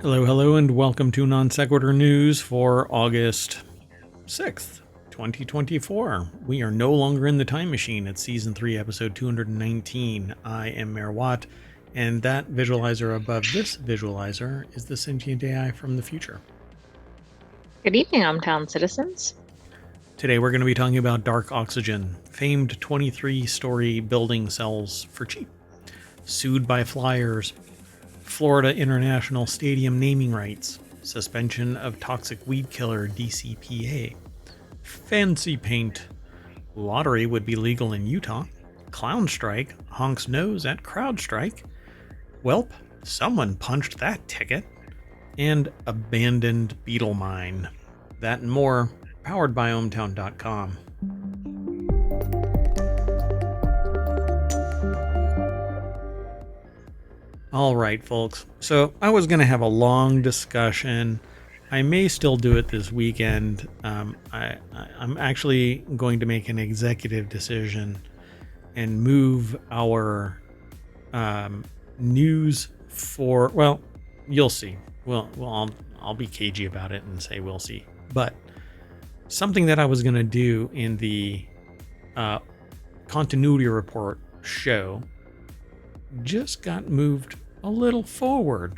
Hello, hello, and welcome to Non Sequitur News for August 6th, 2024. We are no longer in the time machine. It's Season 3, Episode 219. I am Mayor Watt, and that visualizer above this visualizer is the Sentient AI from the future. Good evening, ohmTown citizens. Today we're going to be talking about Dark Oxygen. Famed 23-story building sells for cheap. Sued by Flyers. Florida International Stadium naming rights, suspension of toxic weed killer DCPA, fancy paint, lottery would be legal in Utah, clown strike, honks nose at crowd strike, welp, someone punched that ticket, and abandoned beetle mine. That and more, powered by ohmTown.com. All right, folks. So I was going to have a long discussion. I may still do it this weekend. I'm actually going to make an executive decision and move our news for, well, you'll see. I'll be cagey about it and say we'll see. But something that I was going to do in the continuity report show just got moved a little forward,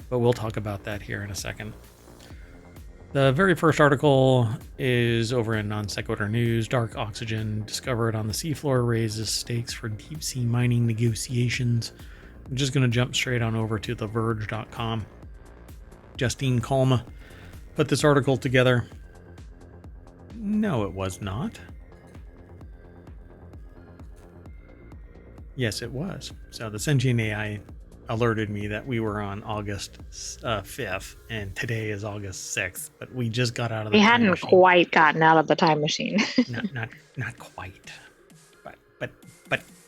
but we'll talk about that here in a second. The very first article is over in Non Sequitur News. Dark oxygen discovered on the seafloor raises stakes for deep sea mining negotiations. I'm just going to jump straight on over to theverge.com. Justine Colma put this article together. No, it was not. Yes, it was. So the Sentient AI alerted me that we were on August 5th, and today is August 6th, but we just got out of the We time hadn't machine. quite gotten out of the time machine. not quite. But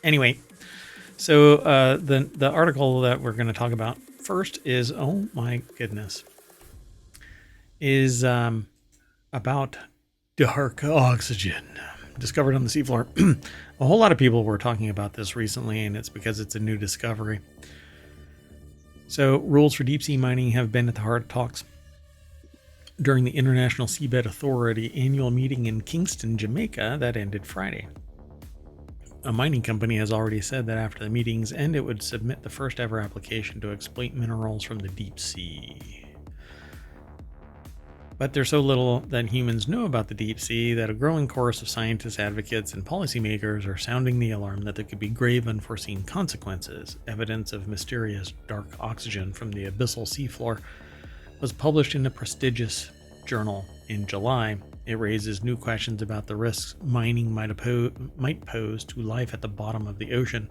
anyway, so the article that we're going to talk about first is, oh my goodness, is about dark oxygen discovered on the seafloor. A whole lot of people were talking about this recently, and it's because it's a new discovery. So, rules for deep sea mining have been at the heart of talks during the International Seabed Authority annual meeting in Kingston, Jamaica, that ended Friday. A mining company has already said that after the meeting's end, it would submit the first ever application to exploit minerals from the deep sea. But there's so little that humans know about the deep sea that a growing chorus of scientists, advocates, and policymakers are sounding the alarm that there could be grave unforeseen consequences. Evidence of mysterious dark oxygen from the abyssal seafloor was published in a prestigious journal in July. It raises new questions about the risks mining might pose to life at the bottom of the ocean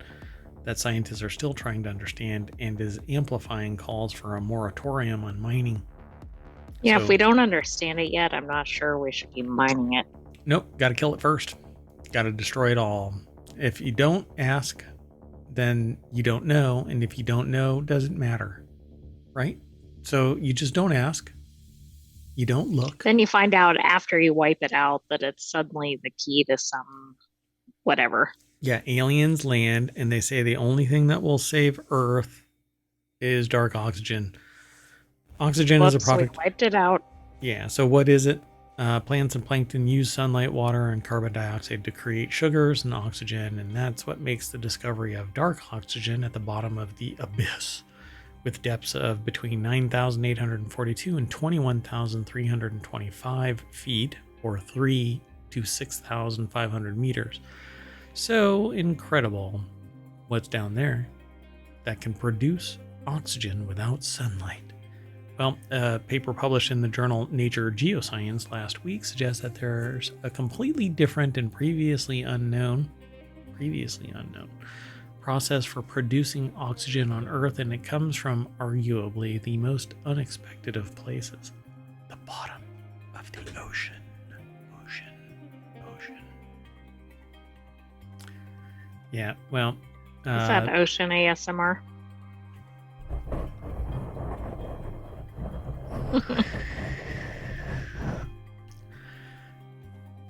that scientists are still trying to understand, and is amplifying calls for a moratorium on mining. Yeah, if we don't understand it yet, I'm not sure we should be mining it. Nope, got to kill it first. Got to destroy it all. If you don't ask, then you don't know, and if you don't know, doesn't matter, right? So you just don't ask. You don't look. Then you find out after you wipe it out that it's suddenly the key to some whatever. Yeah, aliens land, and they say the only thing that will save Earth is dark oxygen. Oxygen is a product. We wiped it out. Yeah, so what is it? Plants and plankton use sunlight, water, and carbon dioxide to create sugars and oxygen, and that's what makes the discovery of dark oxygen at the bottom of the abyss, with depths of between 9,842 and 21,325 feet, or 3 to 6,500 meters. So incredible what's down there that can produce oxygen without sunlight. Well, a paper published in the journal Nature Geoscience last week suggests that there's a completely different and previously unknown process for producing oxygen on Earth, and it comes from arguably the most unexpected of places, the bottom of the ocean. Yeah, well... Is that ocean ASMR?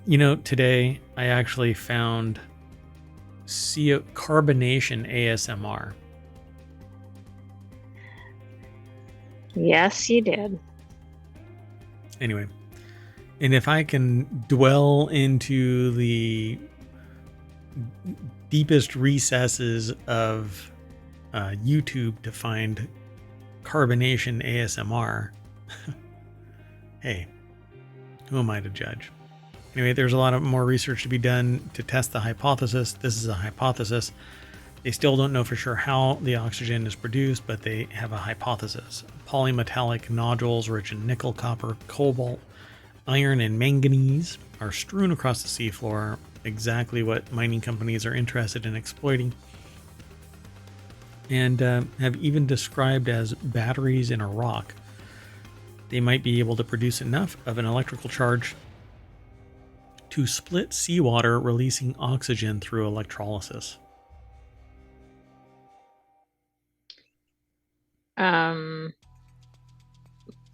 You know, today I actually found carbonation ASMR. Yes, you did. Anyway, and if I can dwell into the deepest recesses of YouTube to find carbonation ASMR, hey, who am I to judge? Anyway, there's a lot of more research to be done to test the hypothesis. This is a hypothesis. They still don't know for sure how the oxygen is produced, but they have a hypothesis. Polymetallic nodules rich in nickel, copper, cobalt, iron, and manganese are strewn across the seafloor, exactly what mining companies are interested in exploiting, and have even described as batteries in a rock. They might be able to produce enough of an electrical charge to split seawater, releasing oxygen through electrolysis.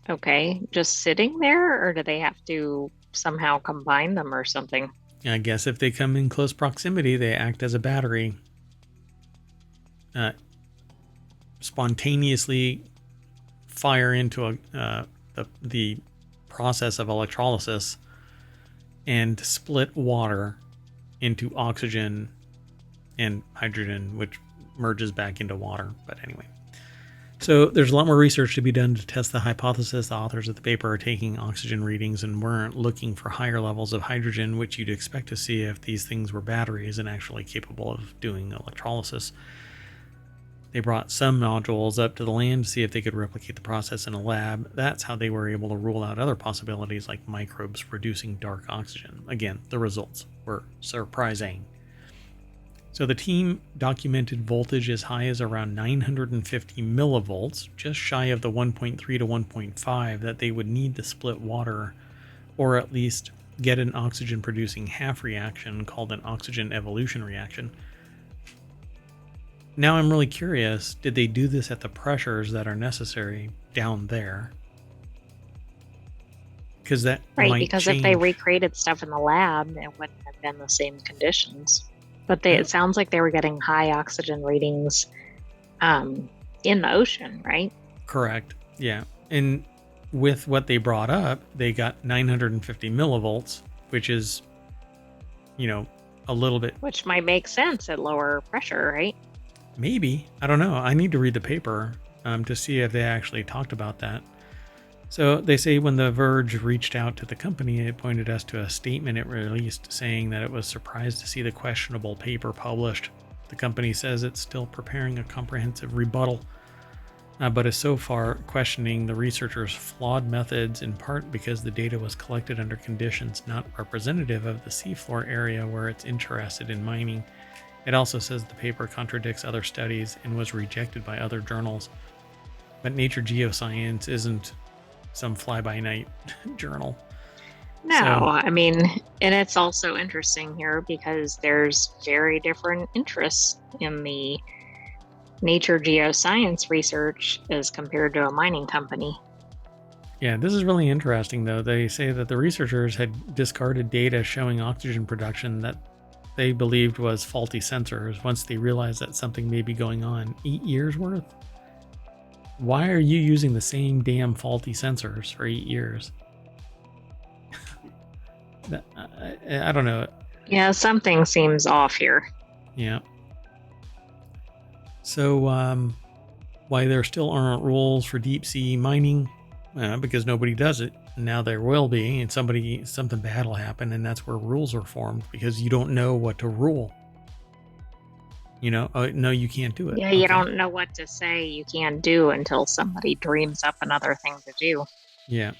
Okay, just sitting there, or do they have to somehow combine them or something? I guess if they come in close proximity, they act as a battery. Spontaneously fire into the process of electrolysis and split water into oxygen and hydrogen, which merges back into water. But anyway, so there's a lot more research to be done to test the hypothesis. The authors of the paper are taking oxygen readings and weren't looking for higher levels of hydrogen, which you'd expect to see if these things were batteries and actually capable of doing electrolysis. They brought some nodules up to the land to see if they could replicate the process in a lab. That's how they were able to rule out other possibilities like microbes producing dark oxygen. Again, the results were surprising. So the team documented voltage as high as around 950 millivolts, just shy of the 1.3 to 1.5 that they would need to split water, or at least get an oxygen producing half reaction called an oxygen evolution reaction. Now I'm really curious, did they do this at the pressures that are necessary down there? Because that Right, might because change. if they recreated stuff in the lab, it wouldn't have been the same conditions. But it sounds like they were getting high oxygen readings in the ocean, right? Correct. Yeah. And with what they brought up, they got 950 millivolts, which is, a little bit. Which might make sense at lower pressure, right? Maybe. I don't know. I need to read the paper to see if they actually talked about that. So they say when The Verge reached out to the company, it pointed us to a statement it released saying that it was surprised to see the questionable paper published. The company says it's still preparing a comprehensive rebuttal, but is so far questioning the researchers' flawed methods, in part because the data was collected under conditions not representative of the seafloor area where it's interested in mining. It also says the paper contradicts other studies and was rejected by other journals. But Nature Geoscience isn't some fly-by-night journal. No, I mean, and it's also interesting here because there's very different interests in the nature geoscience research as compared to a mining company. Yeah, this is really interesting, though. They say that the researchers had discarded data showing oxygen production that they believed was faulty sensors once they realized that something may be going on. 8 years worth? Why are you using the same damn faulty sensors for 8 years? I don't know. Yeah, something seems off here. Yeah. So, why there still aren't rules for deep sea mining? Because nobody does it. Now there will be, and something bad will happen, and that's where rules are formed because you don't know what to rule. No, you can't do it. Yeah, you don't know what to say you can't do until somebody dreams up another thing to do. Yeah,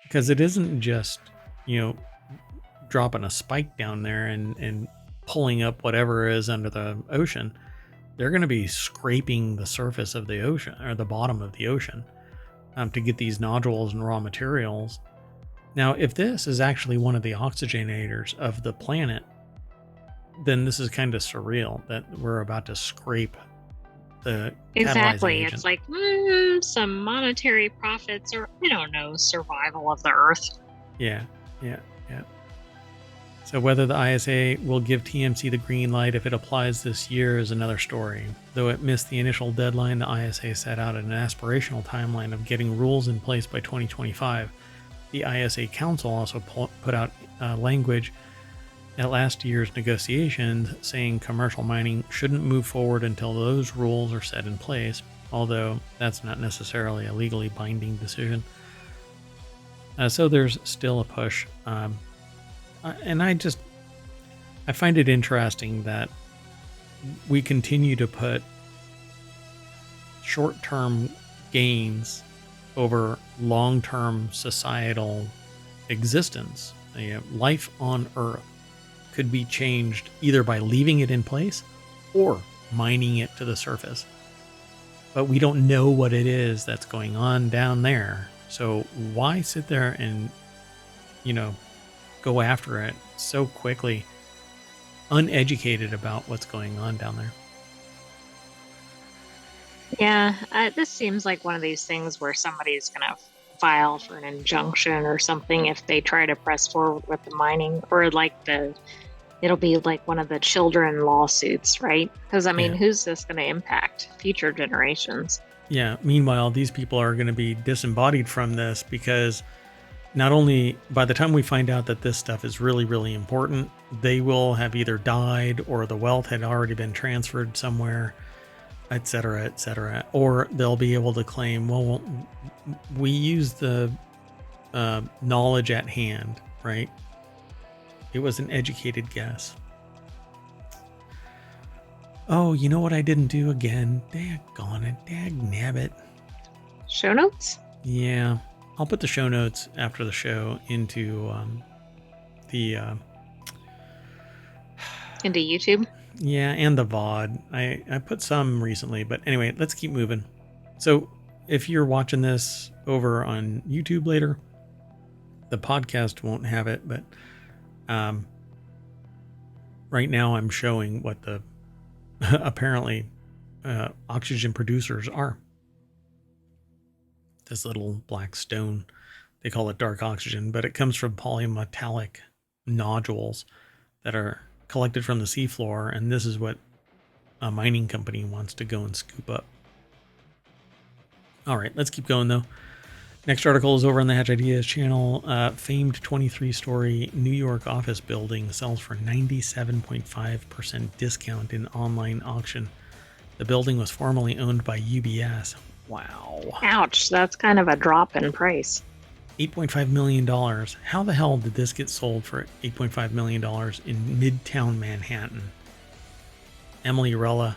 because it isn't just, dropping a spike down there and pulling up whatever is under the ocean. They're going to be scraping the surface of the ocean or the bottom of the ocean to get these nodules and raw materials. Now, if this is actually one of the oxygenators of the planet, then this is kind of surreal that we're about to scrape the exactly. agent. It's like some monetary profits or I don't know, survival of the earth. Yeah. So whether the ISA will give TMC the green light if it applies this year is another story. Though it missed the initial deadline, the ISA set out an aspirational timeline of getting rules in place by 2025. The ISA Council also put out language at last year's negotiations saying commercial mining shouldn't move forward until those rules are set in place, although that's not necessarily a legally binding decision. So there's still a push. And I find it interesting that we continue to put short-term gains over long-term societal existence. Life on Earth could be changed either by leaving it in place or mining it to the surface. But we don't know what it is that's going on down there. So why sit there and, go after it so quickly, uneducated about what's going on down there? Yeah, this seems like one of these things where somebody's going to file for an injunction or something if they try to press forward with the mining, or it'll be like one of the children lawsuits, right? Because, who's this going to impact? Future generations. Yeah. Meanwhile, these people are going to be disembodied from this because not only by the time we find out that this stuff is really, really important, they will have either died or the wealth had already been transferred somewhere, et cetera, or they'll be able to claim, well, we use the knowledge at hand, right? It was an educated guess. Oh, you know what I didn't do again? Daggone it. Dag-nabbit. Show notes? Yeah. I'll put the show notes after the show into into YouTube? Yeah, and the VOD. I put some recently, but anyway, let's keep moving. So if you're watching this over on YouTube later, the podcast won't have it, but right now I'm showing what the apparently oxygen producers are. This little black stone, they call it dark oxygen, but it comes from polymetallic nodules that are collected from the seafloor, and this is what a mining company wants to go and scoop up. All right, let's keep going though. Next article is over on the Hatch Ideas channel. Famed 23-story New York office building sells for 97.5% discount in online auction. The building was formerly owned by UBS. Wow. Ouch, that's kind of a drop in price. $8.5 million. How the hell did this get sold for $8.5 million in Midtown Manhattan? Emily Rella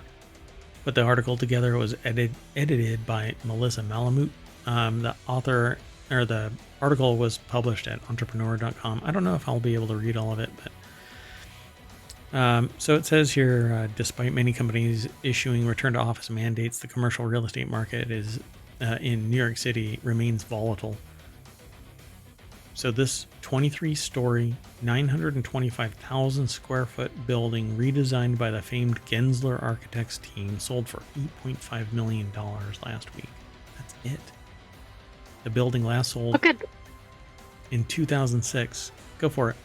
put the article together. It was edited by Melissa Malamute. The article was published at entrepreneur.com. I don't know if I'll be able to read all of it, but so it says here, despite many companies issuing return to office mandates, the commercial real estate market is in New York City remains volatile. So this 23-story, 925,000 square foot building redesigned by the famed Gensler Architects team sold for $8.5 million last week. That's it. The building last sold in 2006. Go for it.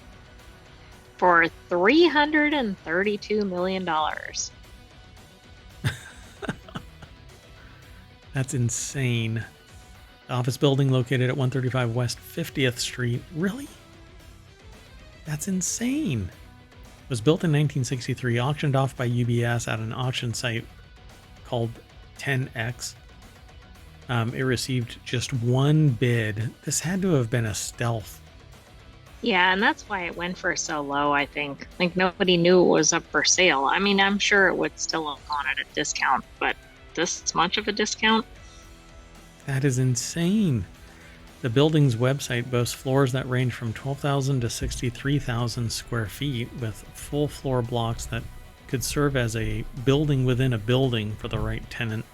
For $332 million. That's insane. The office building located at 135 West 50th Street. Really? That's insane. It was built in 1963, auctioned off by UBS at an auction site called 10X. It received just one bid. This had to have been a stealth. Yeah, and that's why it went for so low, I think. Like, nobody knew it was up for sale. I mean, I'm sure it would still have gone at a discount, but this much of a discount? That is insane. The building's website boasts floors that range from 12,000 to 63,000 square feet with full floor blocks that could serve as a building within a building for the right tenant.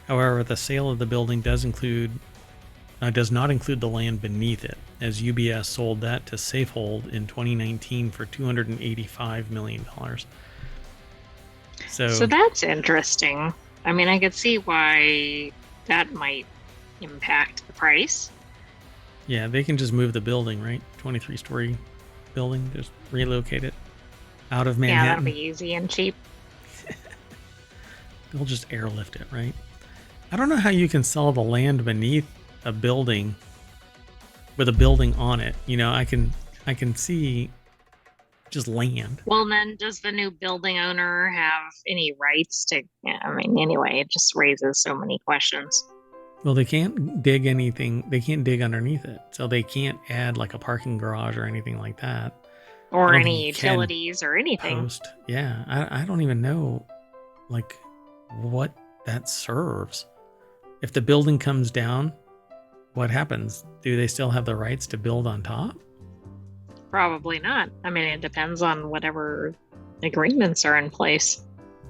However, the sale of the building does not include the land beneath it, as UBS sold that to Safehold in 2019 for $285 million. So that's interesting. I mean, I could see why that might impact the price. Yeah, they can just move the building, right? 23-story building, just relocate it out of Yeah, that'll Manhattan. be easy and cheap. They'll just airlift it, right? I don't know how you can sell the land beneath a building with a building on it. You know, I can see just land. Well, then does the new building owner have any rights to, yeah, I mean, anyway, it just raises so many questions. Well, they can't dig anything. They can't dig underneath it. So they can't add like a parking garage or anything like that. Or I don't think any you can utilities or anything. post. Yeah, I don't even know like what that serves. If the building comes down, what happens? Do they still have the rights to build on top? Probably not. I mean, it depends on whatever agreements are in place.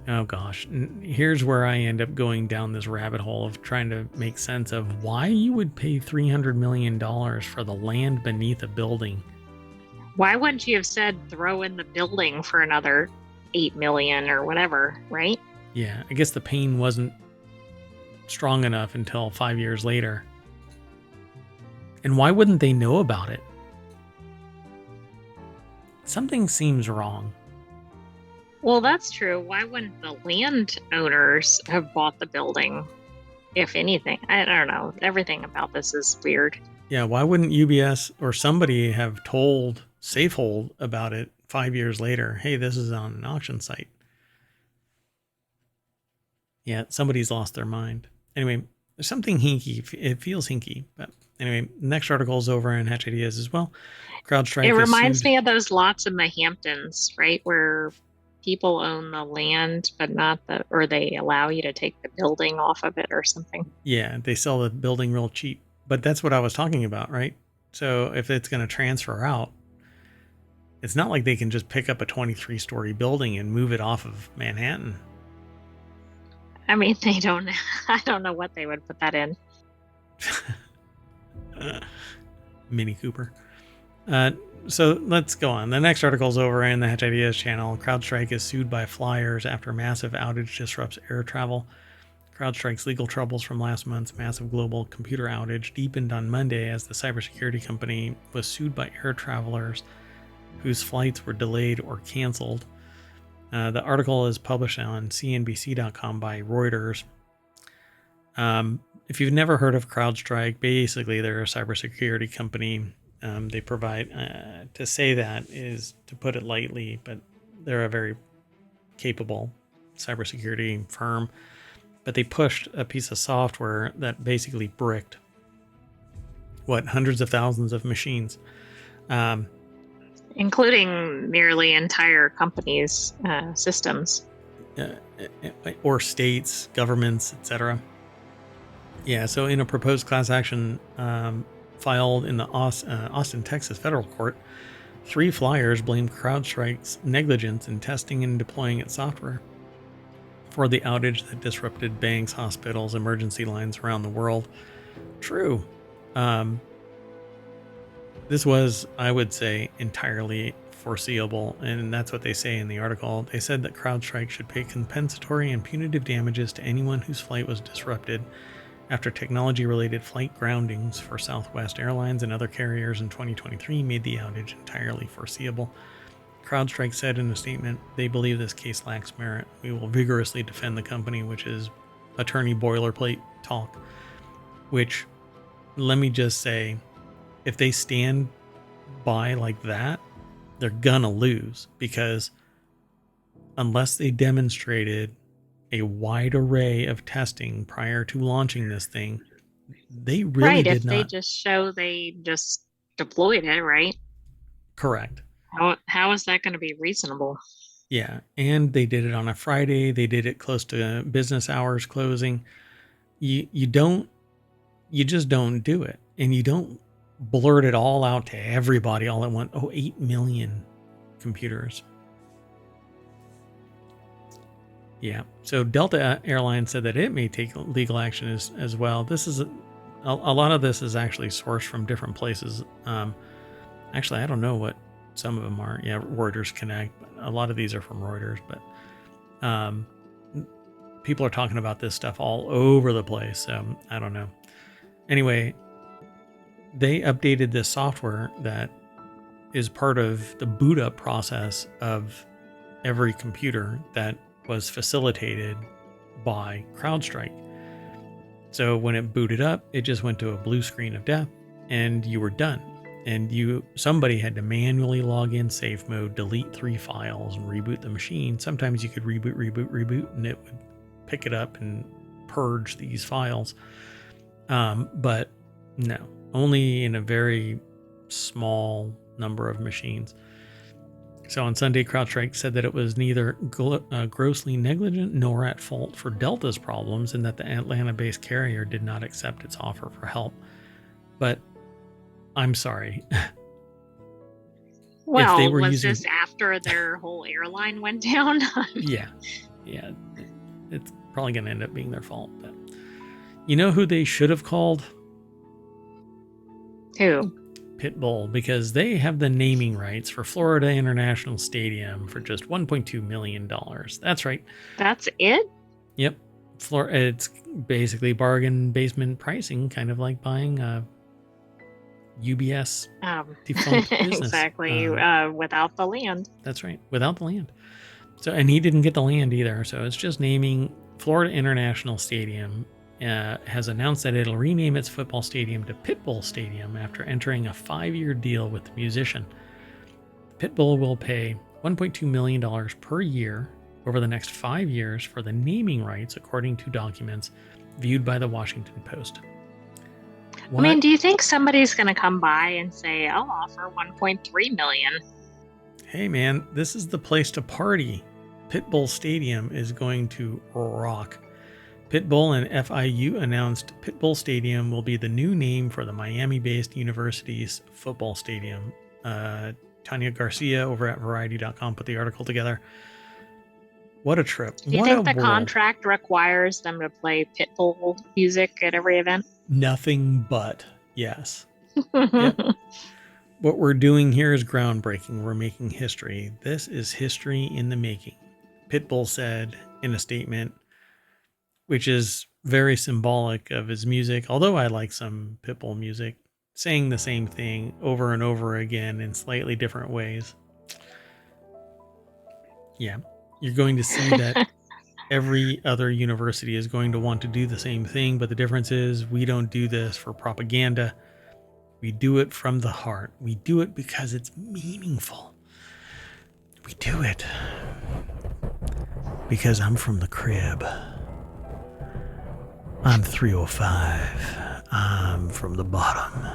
Oh gosh, here's where I end up going down this rabbit hole of trying to make sense of why you would pay $300 million for the land beneath a building. Why wouldn't you have said throw in the building for another 8 million or whatever, right? Yeah, I guess the pain wasn't strong enough until 5 years later. And why wouldn't they know about it? Something seems wrong. Well, that's true. Why wouldn't the landowners have bought the building, if anything? I don't know. Everything about this is weird. Yeah, why wouldn't UBS or somebody have told Safehold about it 5 years later? Hey, this is on an auction site. Yeah, somebody's lost their mind. Anyway, there's something hinky. It feels hinky. But anyway, next article is over in Hatch Ideas as well. CrowdStrike. It reminds me of those lots in the Hamptons, right? Where people own the land, but not the, or they allow you to take the building off of it or something. Yeah, they sell the building real cheap. But that's what I was talking about, right? So if it's going to transfer out, it's not like they can just pick up a 23-story building and move it off of Manhattan. I mean, they don't, I don't know what they would put that in. Mini Cooper. So let's go on. The next article is over in the Hatch Ideas channel. CrowdStrike is sued by flyers after massive outage disrupts air travel. CrowdStrike's legal troubles from last month's massive global computer outage deepened on Monday as the cybersecurity company was sued by air travelers whose flights were delayed or canceled. The article is published on CNBC.com by Reuters. If you've never heard of CrowdStrike, basically they're a cybersecurity company. They provide, to say that is to put it lightly, but they're a very capable cybersecurity firm. But they pushed a piece of software that basically bricked hundreds of thousands of machines. Including nearly entire companies' systems. Or states, governments, etc. Yeah, so in a proposed class action filed in the Austin, Texas federal court, 3 flyers blamed CrowdStrike's negligence in testing and deploying its software for the outage that disrupted banks, hospitals, emergency lines around the world. True. This was, I would say, entirely foreseeable, and that's what they say in the article. They said that CrowdStrike should pay compensatory and punitive damages to anyone whose flight was disrupted after technology-related flight groundings for Southwest Airlines and other carriers in 2023 made the outage entirely foreseeable. CrowdStrike said in a statement, they believe this case lacks merit. We will vigorously defend the company, which is attorney boilerplate talk, which, let me just say, if they stand by like that, they're gonna lose, because unless they demonstrated a wide array of testing prior to launching this thing, they really did not. Right, if they just show they just deployed it, right? Correct. How is that going to be reasonable? Yeah, and they did it on a Friday. They did it close to business hours closing. You just don't do it, and you don't blurt it all out to everybody all at once. 8 million computers. Yeah. So Delta Airlines said that it may take legal action as well. This is a lot of this is actually sourced from different places. Actually, I don't know what some of them are. Yeah, Reuters Connect. A lot of these are from Reuters, but people are talking about this stuff all over the place. So I don't know. Anyway, they updated this software that is part of the boot up process of every computer that was facilitated by CrowdStrike. So when it booted up, it just went to a blue screen of death and you were done. And somebody had to manually log in safe mode, delete 3 files, and reboot the machine. Sometimes you could reboot, and it would pick it up and purge these files. But no, only in a very small number of machines. So on Sunday, CrowdStrike said that it was neither grossly negligent nor at fault for Delta's problems, and that the Atlanta-based carrier did not accept its offer for help. But I'm sorry. Well, was this after their whole airline went down? Yeah. It's probably going to end up being their fault. But you know who they should have called? Who? Pitbull, because they have the naming rights for Florida International Stadium for just $1.2 million. That's right. That's it? Yep. It's basically bargain basement pricing, kind of like buying a UBS defunct business. Exactly. Without the land. That's right. Without the land. So, and he didn't get the land either. So it's just naming Florida International Stadium. Has announced that it'll rename its football stadium to Pitbull Stadium after entering a 5-year deal with the musician. Pitbull will pay $1.2 million per year over the next 5 years for the naming rights, according to documents viewed by the Washington Post. What? I mean, do you think somebody's going to come by and say, I'll offer $1.3 million? Hey, man, this is the place to party. Pitbull Stadium is going to rock. Pitbull and FIU announced Pitbull Stadium will be the new name for the Miami-based university's football stadium. Tanya Garcia over at Variety.com put the article together. What a trip. Do you think the contract requires them to play Pitbull music at every event? Nothing but yes. Yep. What we're doing here is groundbreaking. We're making history. This is history in the making. Pitbull said in a statement, which is very symbolic of his music. Although I like some Pitbull music, saying the same thing over and over again in slightly different ways. Yeah, you're going to see that every other university is going to want to do the same thing, but the difference is we don't do this for propaganda. We do it from the heart. We do it because it's meaningful. We do it because I'm from the crib. I'm 305. I'm from the bottom.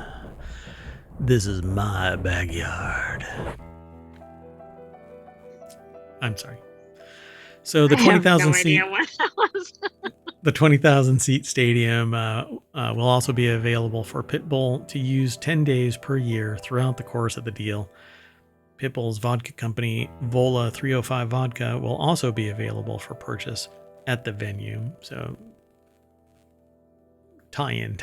This is my backyard. I'm sorry. So the 20,000 seat. The 20,000 seat stadium will also be available for Pitbull to use 10 days per year throughout the course of the deal. Pitbull's vodka company, Vola 305 Vodka, will also be available for purchase at the venue. So tie in.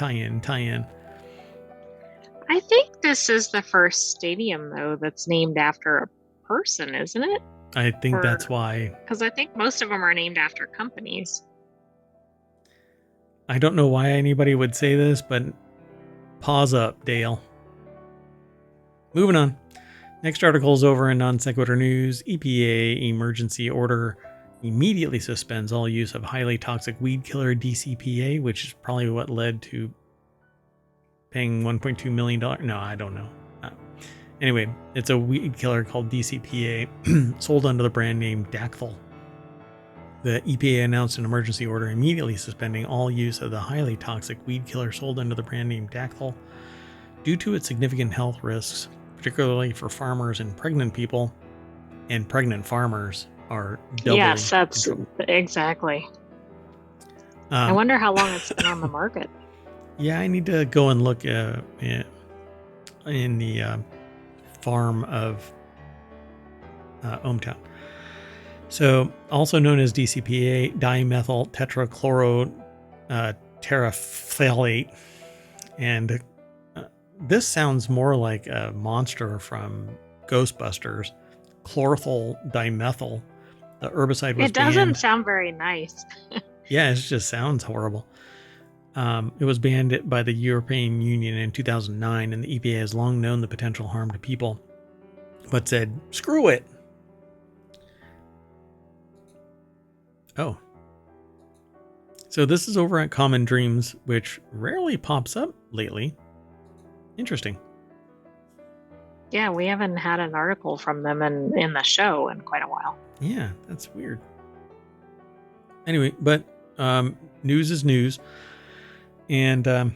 I think this is the first stadium, though, that's named after a person, isn't it? I think that's why. Because I think most of them are named after companies. I don't know why anybody would say this, but pause up, Dale. Moving on. Next article is over in Non Sequitur News. EPA emergency order immediately suspends all use of highly toxic weed killer DCPA, which is probably what led to paying $1.2 million. No, I don't know. Anyway, it's a weed killer called DCPA, sold under the brand name Dactyl. The EPA announced an emergency order immediately suspending all use of the highly toxic weed killer sold under the brand name Dactyl due to its significant health risks, particularly for farmers and pregnant people, and pregnant farmers are doubly. Yes, that's exactly. I wonder how long it's been on the market. Yeah, I need to go and look in the farm of ohmTown. So, also known as DCPA, dimethyl terephthalate, and this sounds more like a monster from Ghostbusters. Chlorothyl dimethyl. The herbicide was It doesn't sound very nice. Yeah, it just sounds horrible. It was banned by the European Union in 2009, and the EPA has long known the potential harm to people. but said, screw it. Oh. So this is over at Common Dreams, which rarely pops up lately. Interesting. Yeah, we haven't had an article from them in the show in quite a while. Yeah, that's weird. Anyway, but news is news. And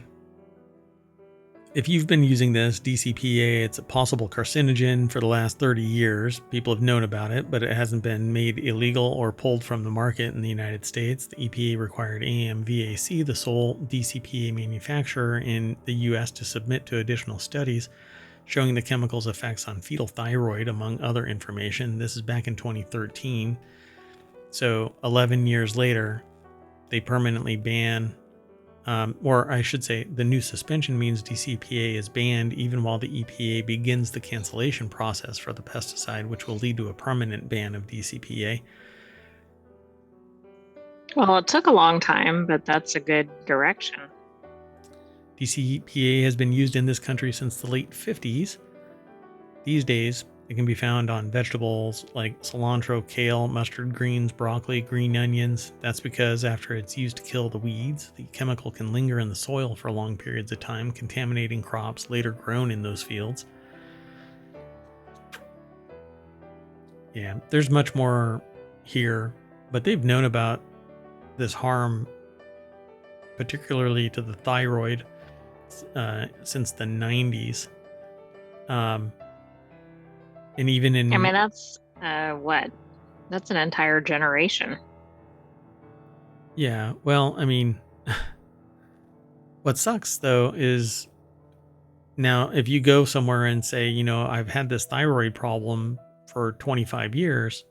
if you've been using this DCPA, it's a possible carcinogen for the last 30 years. People have known about it, but it hasn't been made illegal or pulled from the market in the United States. The EPA required AMVAC, the sole DCPA manufacturer in the U.S., to submit to additional studies showing the chemical's effects on fetal thyroid, among other information. This is back in 2013. So 11 years later, they permanently ban, or I should say, the new suspension means DCPA is banned even while the EPA begins the cancellation process for the pesticide, which will lead to a permanent ban of DCPA. Well, it took a long time, but that's a good direction. DCPA has been used in this country since the late 50s. These days, it can be found on vegetables like cilantro, kale, mustard greens, broccoli, green onions. That's because after it's used to kill the weeds, the chemical can linger in the soil for long periods of time, contaminating crops later grown in those fields. Yeah, there's much more here, but they've known about this harm, particularly to the thyroid, since the 90s. And even in... I mean, that's what? That's an entire generation. Yeah, well, I mean, what sucks, though, is now if you go somewhere and say, you know, I've had this thyroid problem for 25 years,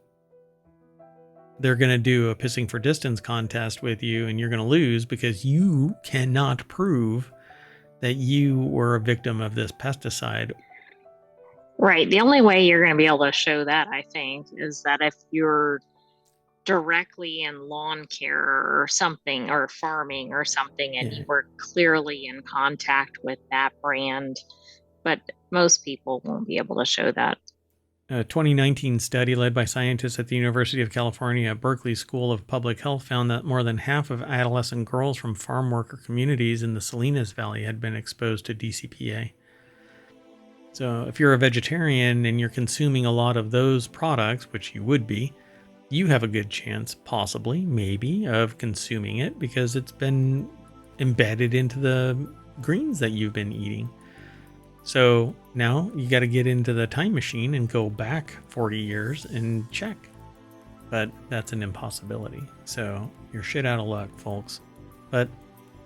they're going to do a pissing for distance contest with you and you're going to lose because you cannot prove that you were a victim of this pesticide. Right. The only way you're going to be able to show that, I think, is that if you're directly in lawn care or something, or farming or something, and you were clearly in contact with that brand. But most people won't be able to show that. A 2019 study led by scientists at the University of California at Berkeley School of Public Health found that more than half of adolescent girls from farm worker communities in the Salinas Valley had been exposed to DCPA. So if you're a vegetarian and you're consuming a lot of those products, which you would be, you have a good chance, possibly, maybe, of consuming it because it's been embedded into the greens that you've been eating. So now you got to get into the time machine and go back 40 years and check. But that's an impossibility. So you're shit out of luck, folks. But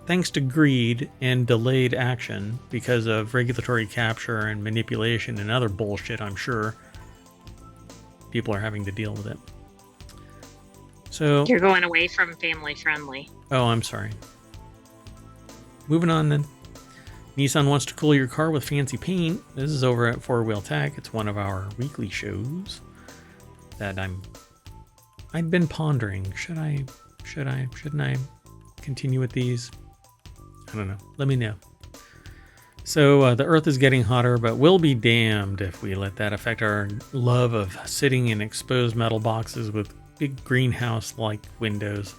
thanks to greed and delayed action because of regulatory capture and manipulation and other bullshit, I'm sure, people are having to deal with it. So you're going away from family friendly. Oh, I'm sorry. Moving on then. Nissan wants to cool your car with fancy paint. This is over at Four Wheel Tech. It's one of our weekly shows that I'd been pondering. Shouldn't I continue with these? I don't know. Let me know. So the Earth is getting hotter, but we'll be damned if we let that affect our love of sitting in exposed metal boxes with big greenhouse-like windows.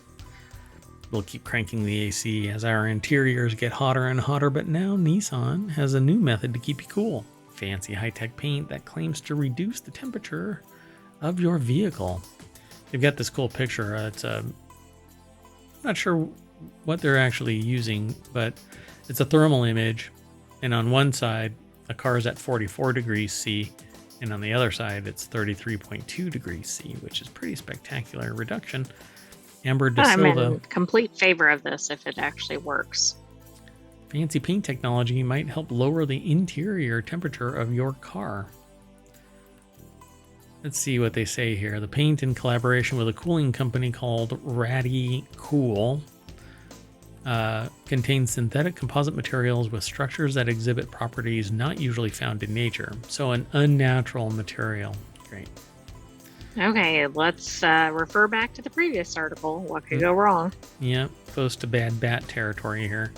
We'll keep cranking the AC as our interiors get hotter and hotter, but now Nissan has a new method to keep you cool. Fancy high-tech paint that claims to reduce the temperature of your vehicle. They've got this cool picture. I'm not sure what they're actually using, but it's a thermal image. And on one side, a car is at 44 degrees C, and on the other side, it's 33.2 degrees C, which is pretty spectacular reduction. Amber De Silva. I'm in complete favor of this if it actually works. Fancy paint technology might help lower the interior temperature of your car. Let's see what they say here. The paint, in collaboration with a cooling company called Ratty Cool, contains synthetic composite materials with structures that exhibit properties not usually found in nature. So an unnatural material. Great. Okay, let's refer back to the previous article. What could go wrong? Yeah, close to bad bat territory here.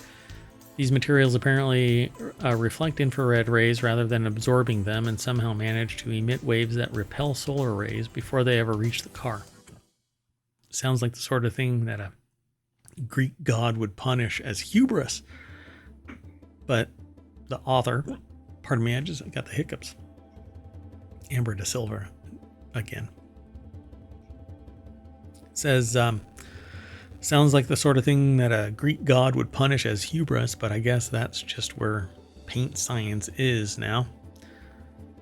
These materials apparently reflect infrared rays rather than absorbing them, and somehow manage to emit waves that repel solar rays before they ever reach the car. Sounds like the sort of thing that a Greek god would punish as hubris. But the author, pardon me, I got the hiccups. Amber de Silva again. Says, sounds like the sort of thing that a Greek god would punish as hubris, but I guess that's just where paint science is now.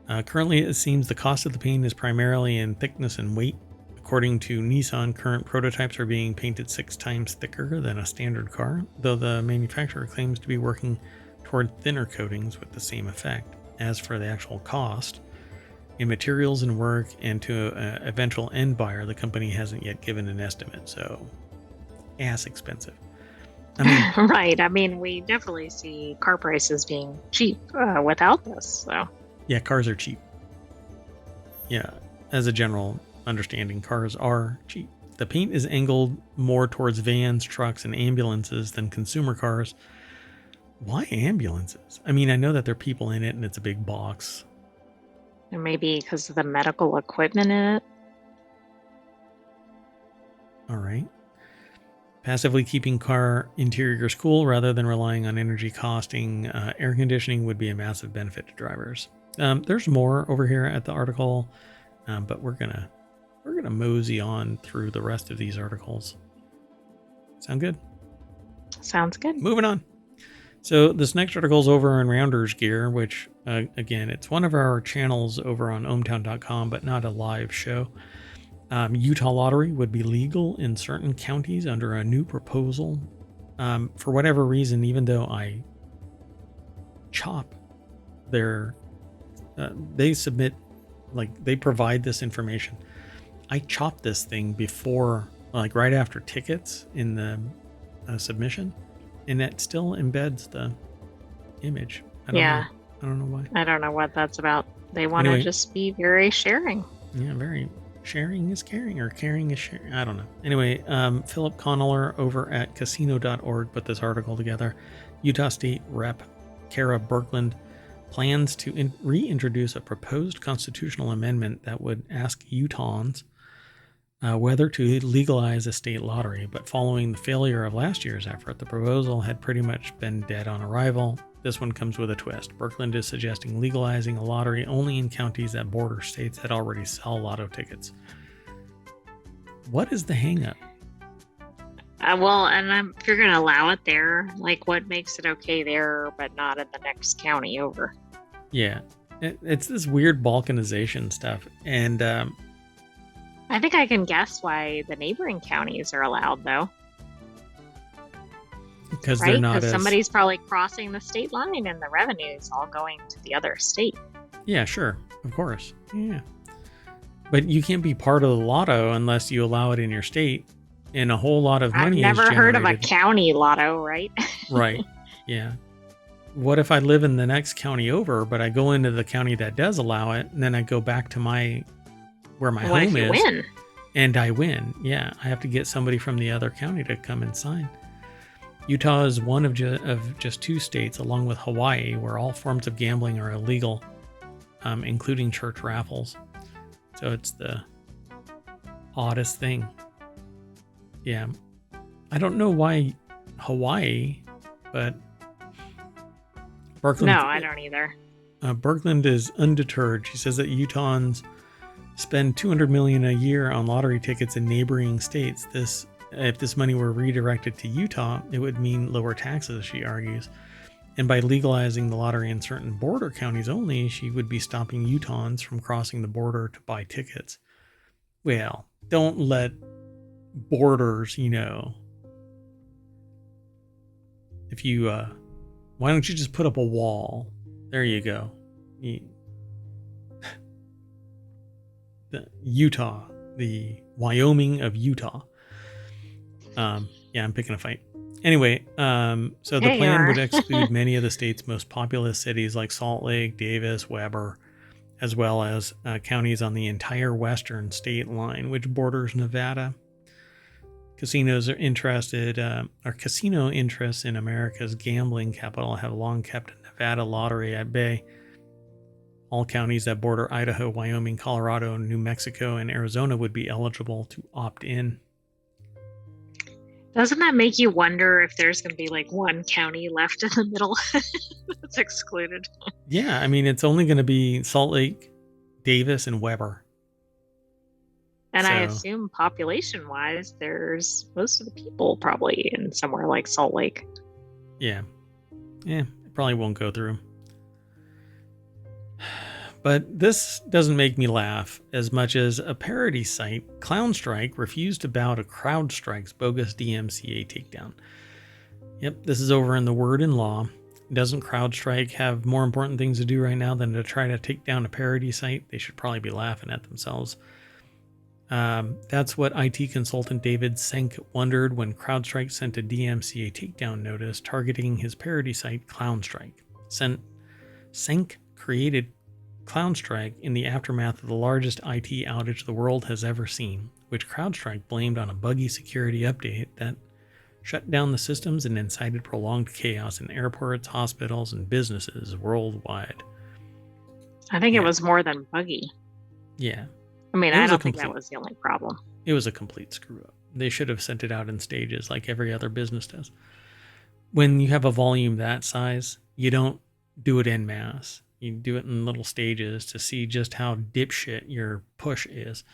Currently, it seems the cost of the paint is primarily in thickness and weight. According to Nissan, current prototypes are being painted 6 times thicker than a standard car, though the manufacturer claims to be working toward thinner coatings with the same effect. As for the actual cost, in materials and work and to an eventual end buyer, the company hasn't yet given an estimate, so ass expensive. I mean, right. I mean, we definitely see car prices being cheap without this. So yeah, cars are cheap. Yeah, as a general understanding, cars are cheap. The paint is angled more towards vans, trucks, and ambulances than consumer cars. Why ambulances? I mean, I know that there are people in it and it's a big box. And maybe because of the medical equipment in it. All right. Passively keeping car interiors cool rather than relying on energy costing air conditioning would be a massive benefit to drivers. There's more over here at the article, but we're gonna mosey on through the rest of these articles. Sound good? Sounds good. Moving on. So this next article is over on Rounders Gear, which again, it's one of our channels over on ohmTown.com, but not a live show. Utah lottery would be legal in certain counties under a new proposal. For whatever reason, even though I chop their, they submit, like they provide this information. I chop this thing before, like right after tickets in the submission, and it still embeds the image. I don't know why. I don't know what that's about. They want to just be very sharing. Yeah, very. Sharing is caring, or caring is sharing. I don't know. Anyway, Philip Conneller over at casino.org put this article together. Utah State Rep. Kara Birkeland plans to reintroduce a proposed constitutional amendment that would ask Utahns whether to legalize a state lottery. But following the failure of last year's effort, the proposal had pretty much been dead on arrival. This one comes with a twist. Birkeland is suggesting legalizing a lottery only in counties that border states that already sell lotto tickets. What is the hang-up? Well, and if you're going to allow it there, like what makes it okay there but not in the next county over? Yeah, it's this weird balkanization stuff. And I think I can guess why the neighboring counties are allowed, though. Because they're not as... somebody's probably crossing the state line and the revenue is all going to the other state. Yeah, sure. Of course. Yeah. But you can't be part of the lotto unless you allow it in your state. And a whole lot of money I've never heard of a county lotto, right? Right. Yeah. What if I live in the next county over, but I go into the county that does allow it, and then I go back to where my home is. Win? And I win. Yeah. I have to get somebody from the other county to come and sign. Utah is one of just 2 states, along with Hawaii, where all forms of gambling are illegal, including church raffles. So it's the oddest thing. Yeah. I don't know why Hawaii, but Birkeland... No, I don't either. Birkeland is undeterred. She says that Utahns spend $200 million a year on lottery tickets in neighboring states. If this money were redirected to Utah, it would mean lower taxes, she argues. And by legalizing the lottery in certain border counties only, she would be stopping Utahns from crossing the border to buy tickets. Well, don't let borders, if you, why don't you just put up a wall? There you go. The Wyoming of Utah. Yeah, I'm picking a fight. Anyway, so the plan would exclude many of the state's most populous cities like Salt Lake, Davis, Weber, as well as counties on the entire western state line, which borders Nevada. Casinos are interested, or casino interests in America's gambling capital have long kept Nevada lottery at bay. All counties that border Idaho, Wyoming, Colorado, New Mexico, and Arizona would be eligible to opt in. Doesn't that make you wonder if there's going to be like one county left in the middle that's excluded? Yeah, I mean, it's only going to be Salt Lake, Davis, and Weber. And I assume population-wise, there's most of the people probably in somewhere like Salt Lake. Yeah. Yeah, it probably won't go through. But this doesn't make me laugh as much as a parody site, ClownStrike, refused to bow to CrowdStrike's bogus DMCA takedown. Yep, this is over in the Word in Law. Doesn't CrowdStrike have more important things to do right now than to try to take down a parody site? They should probably be laughing at themselves. That's what IT consultant David Senk wondered when CrowdStrike sent a DMCA takedown notice targeting his parody site, ClownStrike. Senk created ClownStrike in the aftermath of the largest IT outage the world has ever seen, which CrowdStrike blamed on a buggy security update that shut down the systems and incited prolonged chaos in airports, hospitals, and businesses worldwide. I think it was more than buggy. Yeah. I mean, I don't think that was the only problem. It was a complete screw up. They should have sent it out in stages like every other business does. When you have a volume that size, you don't do it en masse. You do it in little stages to see just how dipshit your push is.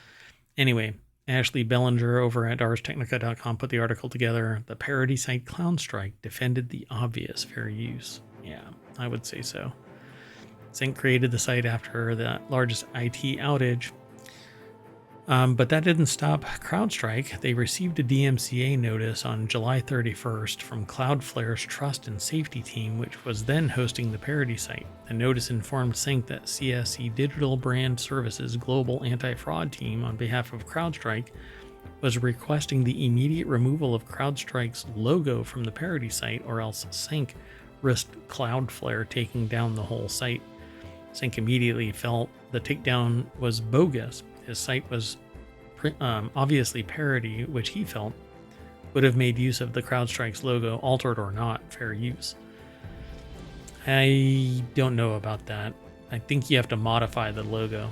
Anyway, Ashley Bellinger over at ArsTechnica.com put the article together. The parody site ClownStrike defended the obvious fair use. Yeah, I would say so. Sync created the site after the largest IT outage. But that didn't stop CrowdStrike. They received a DMCA notice on July 31st from Cloudflare's Trust and Safety team, which was then hosting the parody site. The notice informed Sync that CSC Digital Brand Services Global Anti-Fraud Team, on behalf of CrowdStrike, was requesting the immediate removal of CrowdStrike's logo from the parody site, or else Sync risked Cloudflare taking down the whole site. Sync immediately felt the takedown was bogus. His site was obviously parody, which he felt would have made use of the CrowdStrike's logo, altered or not, fair use. I don't know about that. I think you have to modify the logo.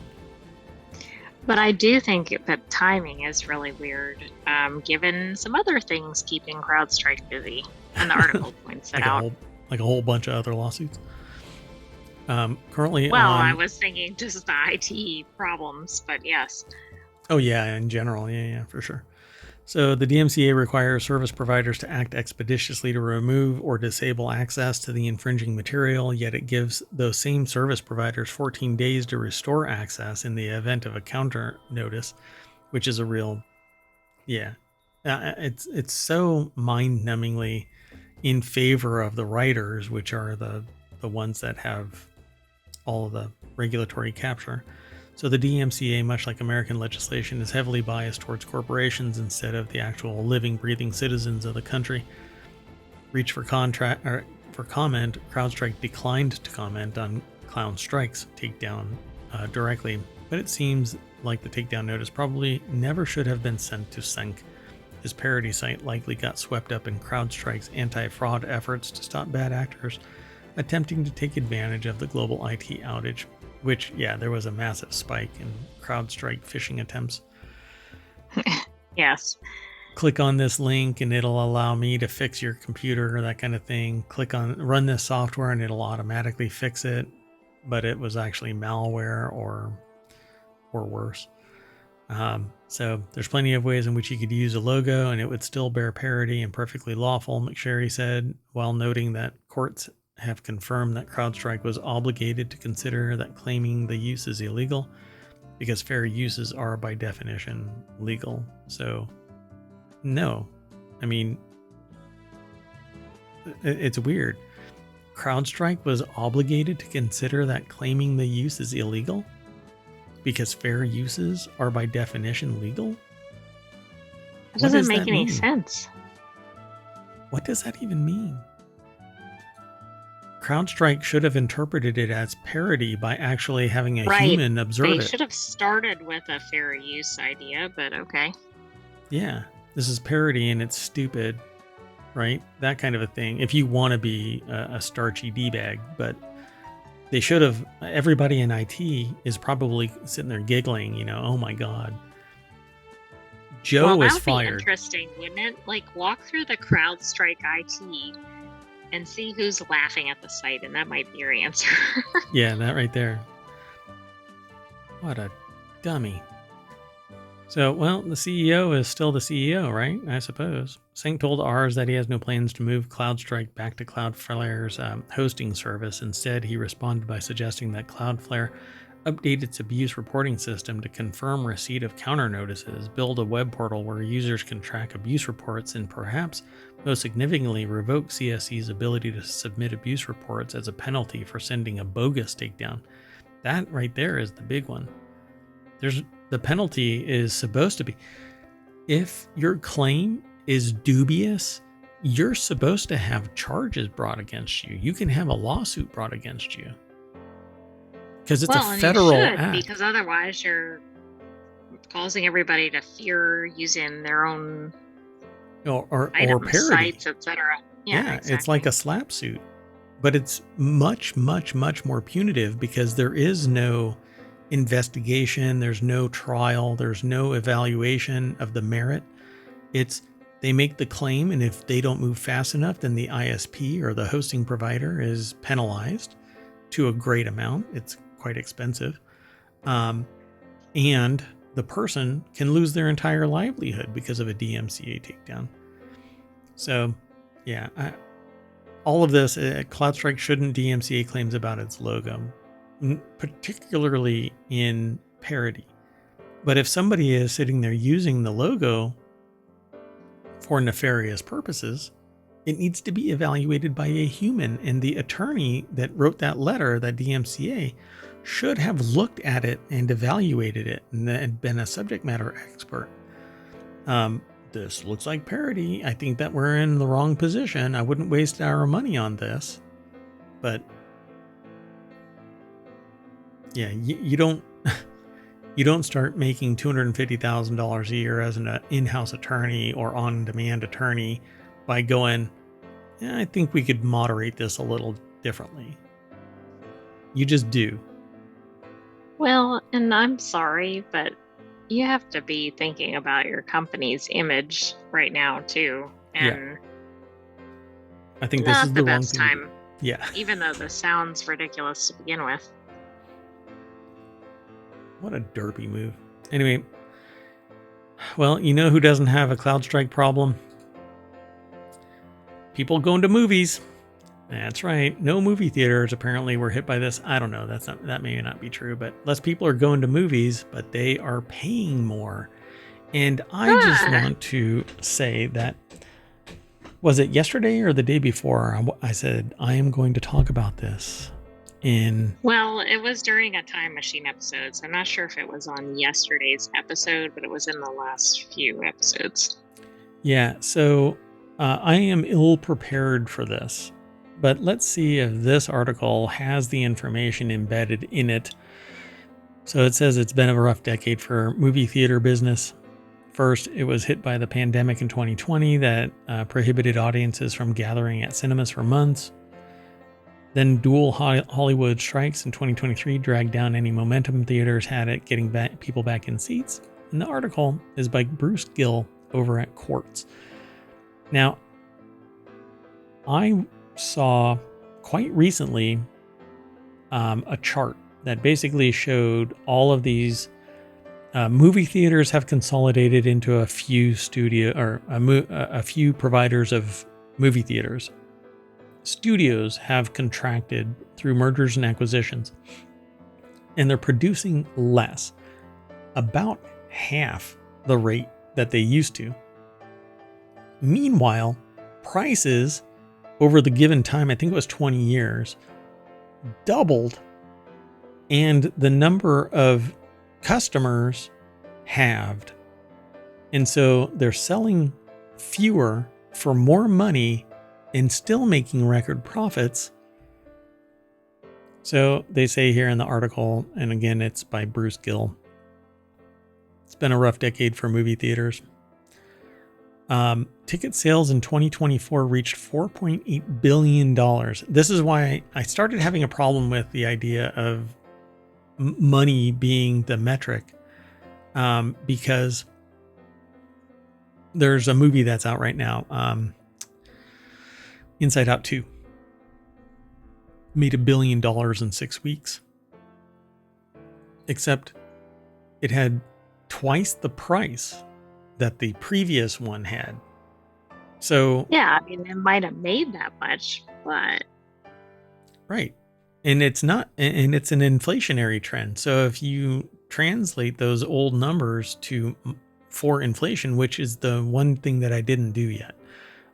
But I do think that timing is really weird, given some other things keeping CrowdStrike busy. And the article points it out. Like a whole bunch of other lawsuits. Currently I was thinking just the IT problems, but yes. Oh yeah, in general, yeah, for sure. So the DMCA requires service providers to act expeditiously to remove or disable access to the infringing material, yet it gives those same service providers 14 days to restore access in the event of a counter notice, which is a real, it's so mind-numbingly in favor of the writers, which are the ones that have all of the regulatory capture. So the DMCA, much like American legislation, is heavily biased towards corporations instead of the actual living, breathing citizens of the country. Reach for comment, CrowdStrike declined to comment on ClownStrike's takedown directly, but it seems like the takedown notice probably never should have been sent to Sync. His parody site likely got swept up in CrowdStrike's anti-fraud efforts to stop bad actors attempting to take advantage of the global IT outage, which, there was a massive spike in CrowdStrike phishing attempts. Yes. Click on this link and it'll allow me to fix your computer, that kind of thing. Run this software and it'll automatically fix it, but it was actually malware or worse. So there's plenty of ways in which you could use a logo and it would still bear parody and perfectly lawful, McSherry said, while noting that courts have confirmed that CrowdStrike was obligated to consider that claiming the use is illegal because fair uses are by definition legal. So no, I mean, it's weird. CrowdStrike was obligated to consider that claiming the use is illegal because fair uses are by definition legal. That doesn't make any sense. What does that even mean? CrowdStrike should have interpreted it as parody by actually having a human observe it. They should have started with a fair use idea, but okay. Yeah. this is parody and it's stupid, right? That kind of a thing. If you want to be a starchy D-bag, but they should have, everybody in IT is probably sitting there giggling, oh my God. Joe was fired. That would be interesting, wouldn't it? Like, walk through the CrowdStrike IT and see who's laughing at the site, and that might be your answer. Yeah, that right there. What a dummy. So, well, the CEO is still the CEO, right? I suppose. Sync told ours that he has no plans to move CloudStrike back to Cloudflare's hosting service. Instead, he responded by suggesting that Cloudflare update its abuse reporting system to confirm receipt of counter notices, build a web portal where users can track abuse reports, and perhaps, most significantly, revoke CSE's ability to submit abuse reports as a penalty for sending a bogus takedown. That right there is the big one. The penalty is supposed to be, if your claim is dubious, you're supposed to have charges brought against you. You can have a lawsuit brought against you. Because it's a federal act. Because otherwise you're causing everybody to fear using their own or items, parody. Sites, etc. Yeah, exactly. It's like a slap suit. But it's much, much, much more punitive because there is no investigation, there's no trial, there's no evaluation of the merit. They make the claim, and if they don't move fast enough, then the ISP or the hosting provider is penalized to a great amount. It's quite expensive. And the person can lose their entire livelihood because of a DMCA takedown. So, yeah, all of this, CloudStrike shouldn't DMCA claims about its logo, particularly in parody. But if somebody is sitting there using the logo for nefarious purposes, it needs to be evaluated by a human. And the attorney that wrote that letter, that DMCA, should have looked at it and evaluated it and been a subject matter expert. This looks like parody. I think that we're in the wrong position. I wouldn't waste our money on this. But yeah, you don't start making $250,000 a year as an in-house attorney or on-demand attorney by going, I think we could moderate this a little differently. You just do. Well, and I'm sorry, but you have to be thinking about your company's image right now too. And I think this is the wrong best time. Yeah. Even though this sounds ridiculous to begin with. What a derpy move. Anyway, well, you know who doesn't have a CloudStrike problem? People going to movies. That's right. No movie theaters apparently were hit by this. I don't know. That may not be true, but less people are going to movies, but they are paying more. And I just want to say that, was it yesterday or the day before? I said, I am going to talk about this Well, it was during a Time Machine episode, so I'm not sure if it was on yesterday's episode, but it was in the last few episodes. Yeah, so I am ill prepared for this. But let's see if this article has the information embedded in it. So it says it's been a rough decade for movie theater business. First, it was hit by the pandemic in 2020 that prohibited audiences from gathering at cinemas for months. Then dual Hollywood strikes in 2023 dragged down any momentum theaters had at getting people back in seats. And the article is by Bruce Gill over at Quartz. Now, I saw quite recently a chart that basically showed all of these movie theaters have consolidated into a few a few providers of movie theaters. Studios have contracted through mergers and acquisitions, and they're producing less, about half the rate that they used to. Meanwhile, prices over the given time, I think it was 20 years, doubled, and the number of customers halved. And so they're selling fewer for more money and still making record profits. So they say here in the article, and again, it's by Bruce Gill, it's been a rough decade for movie theaters. Ticket sales in 2024 reached $4.8 billion. This is why I started having a problem with the idea of money being the metric, because there's a movie that's out right now, Inside Out 2. Made $1 billion in 6 weeks. Except it had twice the price that the previous one had. So yeah, I mean, it might have made that much, but right. And it's not, and it's an inflationary trend. So if you translate those old numbers for inflation, which is the one thing that I didn't do yet,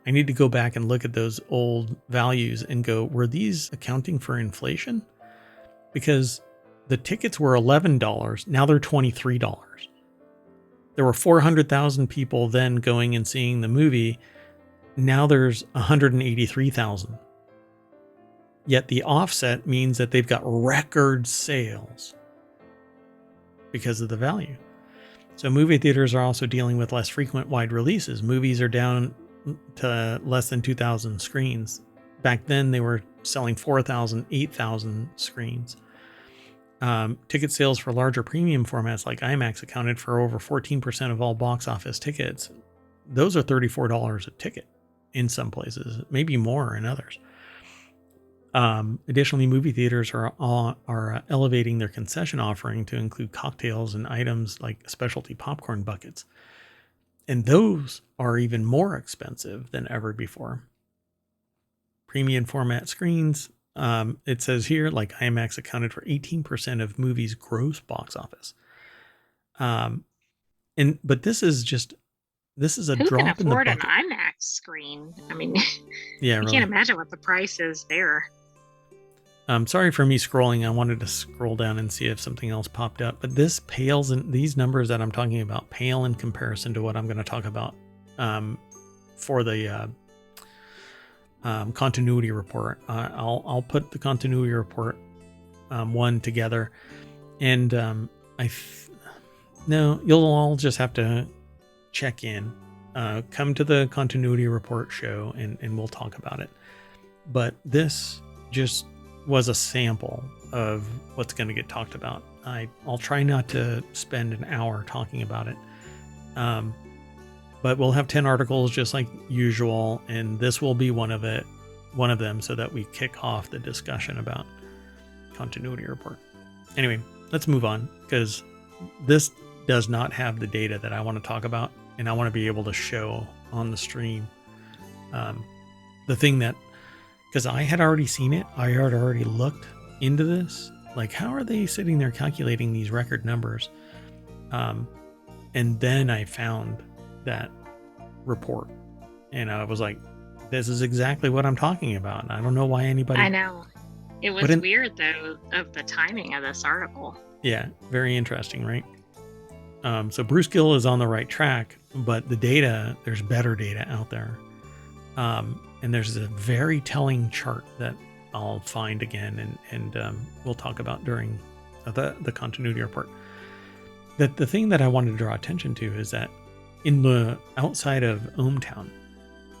I need to go back and look at those old values and go, were these accounting for inflation? Because the tickets were $11. Now they're $23. There were 400,000 people then going and seeing the movie. Now there's 183,000. Yet the offset means that they've got record sales because of the value. So movie theaters are also dealing with less frequent wide releases. Movies are down to less than 2,000 screens. Back then they were selling 4,000, 8,000 screens. Ticket sales for larger premium formats like IMAX accounted for over 14% of all box office tickets. Those are $34 a ticket in some places, maybe more in others. Additionally, movie theaters are elevating their concession offering to include cocktails and items like specialty popcorn buckets. And those are even more expensive than ever before. Premium format screens, it says here, like IMAX accounted for 18% of movies' gross box office. But this is a who can drop in the afford an bucket. IMAX screen? I mean, Yeah, you really. can't imagine what the price is there. Sorry for me scrolling. I wanted to scroll down and see if something else popped up, but this pales in these numbers that I'm talking about pale in comparison to what I'm going to talk about for the continuity report. I'll put the continuity report one together, and no, you'll all just have to check in. Come to the continuity report show, and we'll talk about it. But this just was a sample of what's going to get talked about. I'll try not to spend an hour talking about it. But we'll have 10 articles just like usual, and this will be one of them, so that we kick off the discussion about continuity report. Anyway, let's move on, because this does not have the data that I want to talk about, and I want to be able to show on the stream the thing that, because I had already seen it, I had already looked into this, like how are they sitting there calculating these record numbers? And then I found that report, and I was like, this is exactly what I'm talking about. I don't know why anybody... I know. It was weird, though, of the timing of this article. Yeah, very interesting, right? So Bruce Gill is on the right track, but the data, there's better data out there. And there's a very telling chart that I'll find again, and we'll talk about during the continuity report. The thing that I wanted to draw attention to is that in the outside of ohmTown,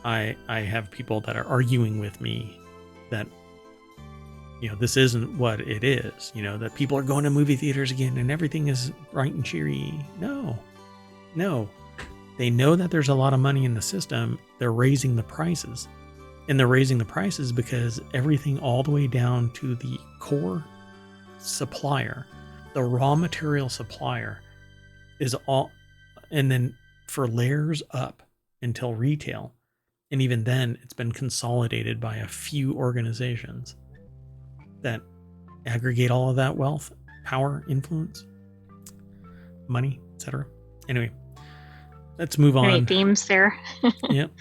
I have people that are arguing with me that, this isn't what it is, that people are going to movie theaters again and everything is bright and cheery. No. They know that there's a lot of money in the system. They're raising the prices. And they're raising the prices because everything all the way down to the core supplier, the raw material supplier, is all, and then for layers up until retail. And even then, it's been consolidated by a few organizations that aggregate all of that wealth, power, influence, money, etc. Anyway, let's move on. Any themes there? Yep.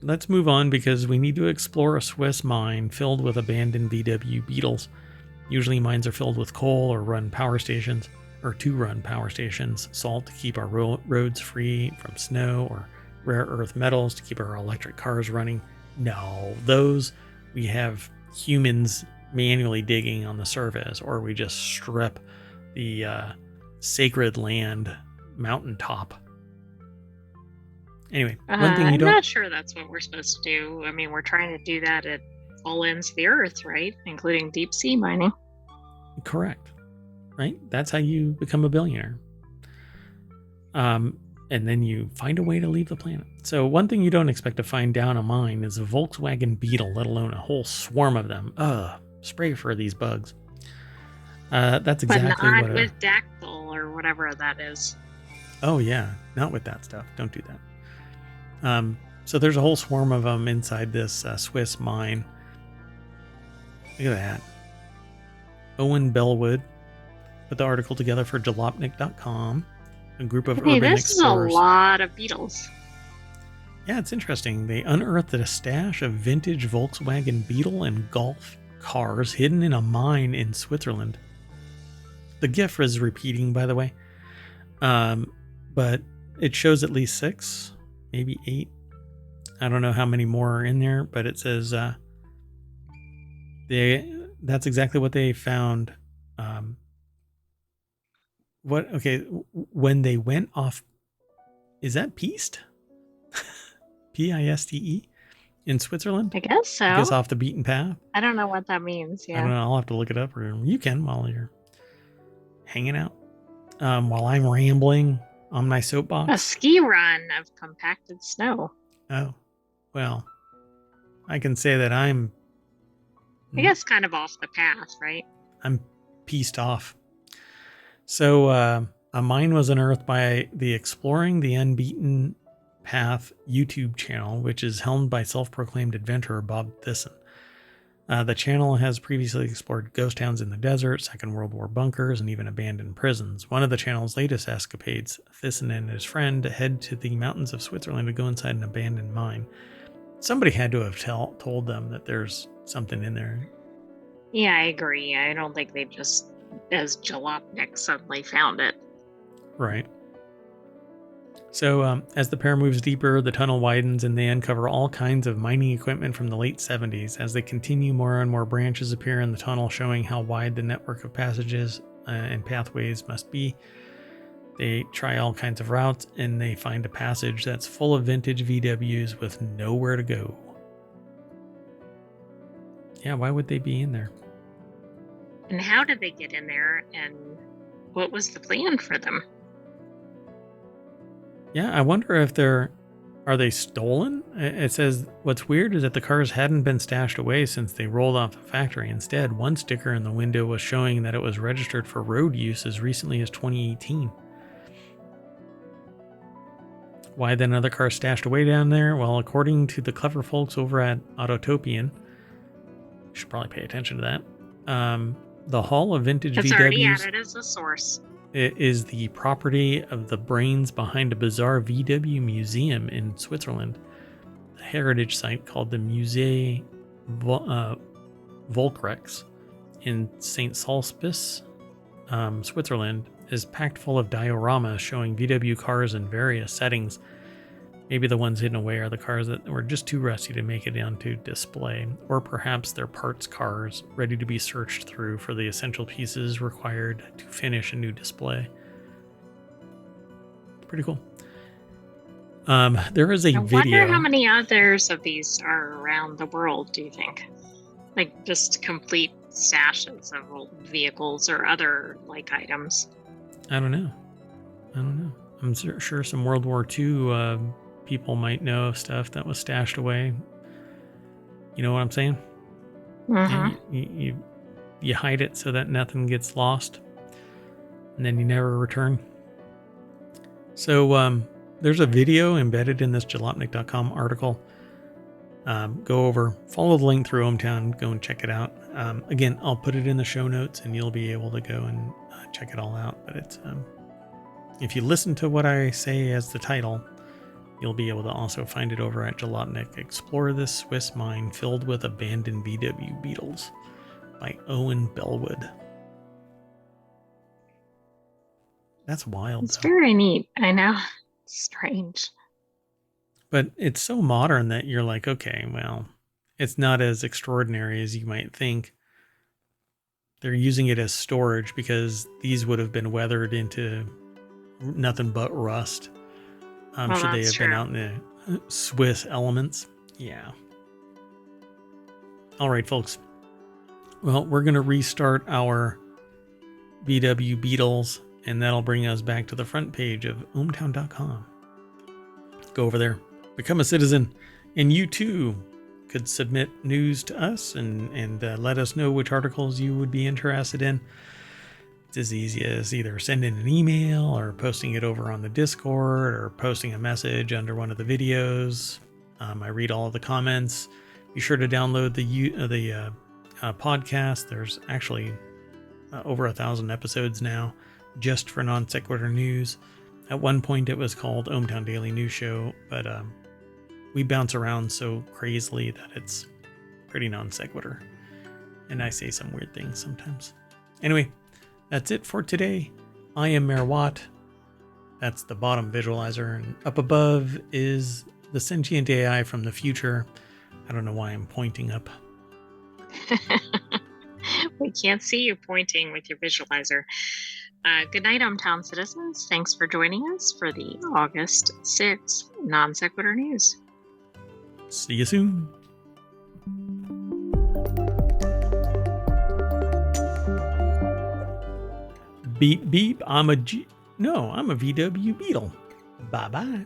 Let's move on, because we need to explore a Swiss mine filled with abandoned VW Beetles. Usually mines are filled with coal or to run power stations, salt to keep our roads free from snow, or rare earth metals to keep our electric cars running. No, those we have humans manually digging on the surface, or we just strip the sacred land mountaintop Anyway, one thing you I'm don't... not sure that's what we're supposed to do. I mean, we're trying to do that at all ends of the earth, right? Including deep sea mining. Correct. Right? That's how you become a billionaire. And then you find a way to leave the planet. So one thing you don't expect to find down a mine is a Volkswagen Beetle, let alone a whole swarm of them. Spray for these bugs. That's exactly but not what with dactyl or whatever that is. Oh yeah, not with that stuff. Don't do that. So there's a whole swarm of them inside this Swiss mine. Look at that. Owen Bellwood put the article together for jalopnik.com, a group of urban This explorers. Is a lot of beetles. Yeah, it's interesting. They unearthed a stash of vintage Volkswagen Beetle and Golf cars hidden in a mine in Switzerland. The GIF is repeating, by the way. But it shows at least 6, maybe 8. I don't know how many more are in there, but it says that's exactly what they found. When they went off, is that Piste? Piste in Switzerland? I guess so. I guess off the beaten path. I don't know what that means. Yeah. I don't know. I'll have to look it up, or you can while you're hanging out. While I'm rambling on my soapbox. A ski run of compacted snow. Oh, well, I can say that I guess kind of off the path, right? I'm pieced off. So a mine was unearthed by the Exploring the Unbeaten Path YouTube channel, which is helmed by self-proclaimed adventurer Bob Thyssen. The channel has previously explored ghost towns in the desert, Second World War bunkers, and even abandoned prisons. One of the channel's latest escapades, Thyssen and his friend head to the mountains of Switzerland to go inside an abandoned mine. Somebody had to have told them that there's something in there. Yeah, I agree. I don't think they just, as Jalopnik, suddenly found it. Right. So as the pair moves deeper, the tunnel widens and they uncover all kinds of mining equipment from the late 70s. As they continue, more and more branches appear in the tunnel, showing how wide the network of passages and pathways must be. They try all kinds of routes and they find a passage that's full of vintage VWs with nowhere to go. Yeah, why would they be in there? And how did they get in there, and what was the plan for them? Yeah, I wonder if are they stolen? It says what's weird is that the cars hadn't been stashed away since they rolled off the factory. Instead, one sticker in the window was showing that it was registered for road use as recently as 2018. Why then other cars stashed away down there? Well, according to the clever folks over at Autotopian, you should probably pay attention to that. The Hall of Vintage It's VWs already added as a source. It is the property of the brains behind a bizarre VW museum in Switzerland. A heritage site called the Musée Volkrex in St. Sulpice, Switzerland, is packed full of dioramas showing VW cars in various settings. Maybe the ones hidden away are the cars that were just too rusty to make it onto display, or perhaps they're parts cars ready to be searched through for the essential pieces required to finish a new display. Pretty cool. There is a video. I wonder how many others of these are around the world, do you think? Like just complete stashes of old vehicles or other like items. I don't know. I'm sure some World War II people might know of stuff that was stashed away. You know what I'm saying? Mm-hmm. You hide it so that nothing gets lost, and then you never return. So there's a video embedded in this jalopnik.com article. Go over, follow the link through ohmTown, go and check it out. Again, I'll put it in the show notes, and you'll be able to go and check it all out. But it's if you listen to what I say as the title, you'll be able to also find it over at Jalopnik. Explore this Swiss mine filled with abandoned VW Beetles by Owen Bellwood. That's wild. It's very neat. I know. It's strange. But it's so modern that you're like, okay, well, it's not as extraordinary as you might think. They're using it as storage because these would have been weathered into nothing but rust. Well, Should they that's have been true. out in the Swiss elements? Yeah. All right, folks. Well, we're going to restart our VW Beetles, and that'll bring us back to the front page of ohmTown.com. Go over there, become a citizen, and you too could submit news to us and let us know which articles you would be interested in. It's as easy as either sending an email or posting it over on the Discord or posting a message under one of the videos. I read all of the comments. Be sure to download the podcast. There's actually over 1,000 episodes now just for Non Sequitur News. At one point it was called ohmTown Daily News Show, but we bounce around so crazily that it's pretty non sequitur. And I say some weird things sometimes. Anyway, that's it for today. I am Mayor Watt. That's the bottom visualizer. And up above is the Sentient AI from the future. I don't know why I'm pointing up. We can't see you pointing with your visualizer. Good night, ohmTown citizens. Thanks for joining us for the August 6th Non Sequitur News. See you soon. Beep beep. I'm a VW Beetle. Bye bye.